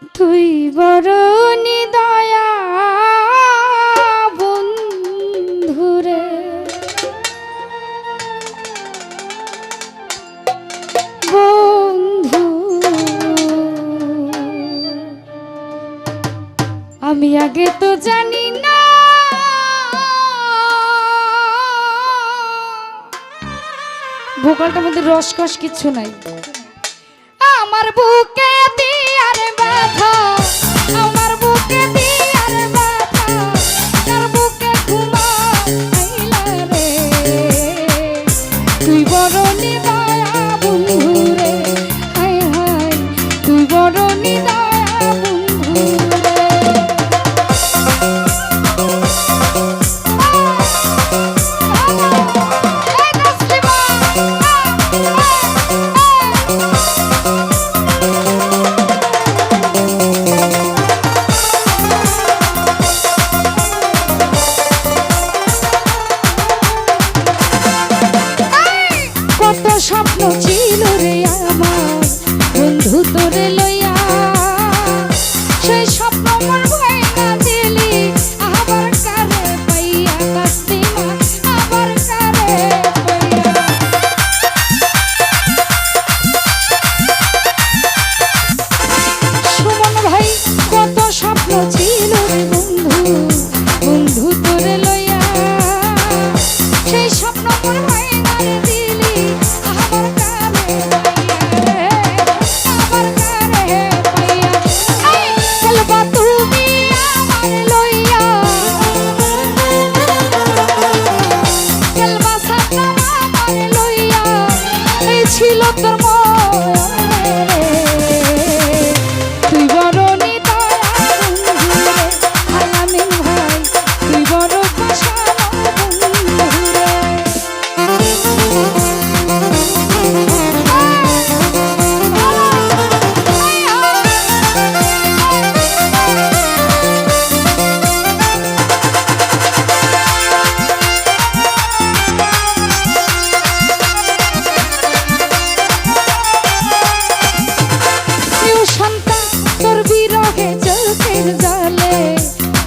তুই বড় নিদয়া বন্ধুরে, বন্ধু আমি আগে তো জানি না ভোকালটার মধ্যে রসকস কিছু নাই। আমার বুকে দিয়ার ব্যথা, আমার বুকে দিয়ার ব্যথা, তার বুকে ঘুমাইলা রে। তুই বড় নিদয়া বন্ধু রে, হায় হায় তুই বড় নিদয়া বন্ধু স্বপ্ন ছিল রে আমার বন্ধু তোরে লইয়া, সেই স্বপ্ন মোর ভাঙা দিলি আবার কারে পাইয়া কাস্তিমা, আবার কারে পাইয়া। সুমন ভাই কত স্বপ্ন ছিল রে বন্ধু, বন্ধু তোরে লইয়া, সেই স্বপ্ন মোর ভাঙা দিলি আবার কারে পাইয়া, আবার কারে পাইয়া। চলবা তুমি আমার লইয়া, চলবা সাতাম আমার লইয়া, এই ছিল তোর মনে। তুই বড় নিদয়া বন্ধু রে, আলামিন ভাই তুই বড় পাশানো বন্ধু রে। তোর বিরহে চোখের জলে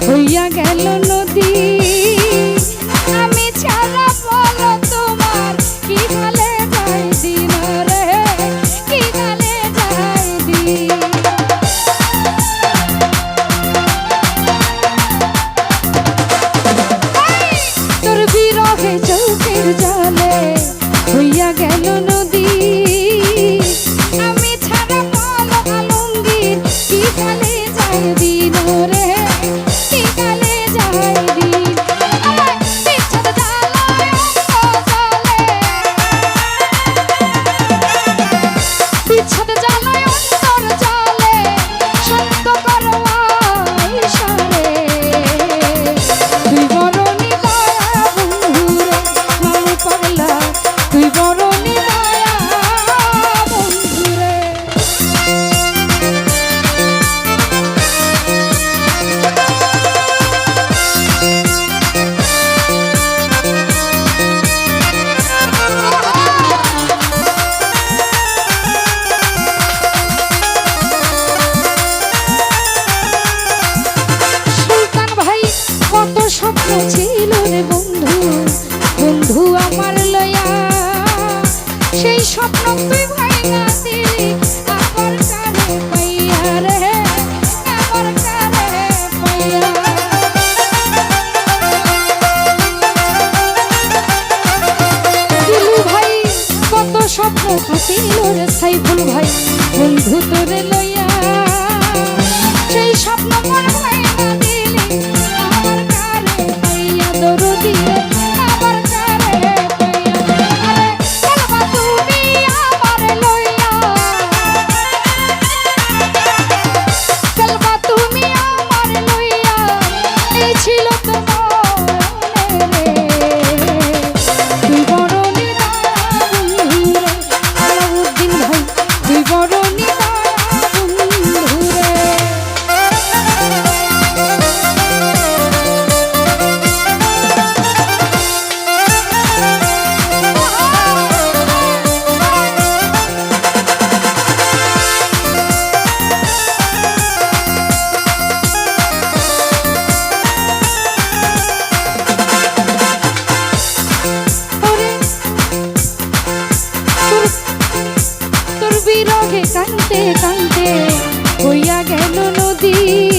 হইয়া গেল নদী, আমি ছাড়া বলো তোমার কি গালে যাই দিন রে, কি গালে যাই দিন। তোর বিরহে চোখের জলে হইয়া গেল নদী, আমি ছাড়া বলো আলমগীর কি গালে যাই দিন রে, কি গালে যাই দিন। বিচ্ছেদ জ্বালায় অঙ্গ জ্বলে, বিচ্ছেদ জ্বালায় অন্তর জ্বলে, শান্ত করো আইসা রে। তুই বড় নিদয়া বন্ধু রে, মামু পাগলা তুই বড় নিদয়া বন্ধু রে। সুলতান ভাই কত স্বপ্ন ছিল রে বন্ধু, বন্ধু আমার লইয়া, সেই স্বপ্ন তুই ভাঙা দিলি আবার কারে পাইয়া রে, আবার কারে পাইয়া। দিলু ভাই কত স্বপ্ন ছিল রে সাইফুল ভাই বন্ধু তোরে লইয়া, সেই স্বপ্ন মোর ভাঙা দিলি আবার কারে পাইয়া দরদি রে, আবার কারে পাইয়া। চলবা তুমি আমার লইয়া, চলবা তুমি আমার লইয়া, এই ছিল তোর মনে রে। তুই বড় নিদয়া বন্ধু রে, আলাউদ্দিন ভাই তুই বড় নিদয়া বন্ধু রে। কানতে কানতে হইয়া গেল নদী।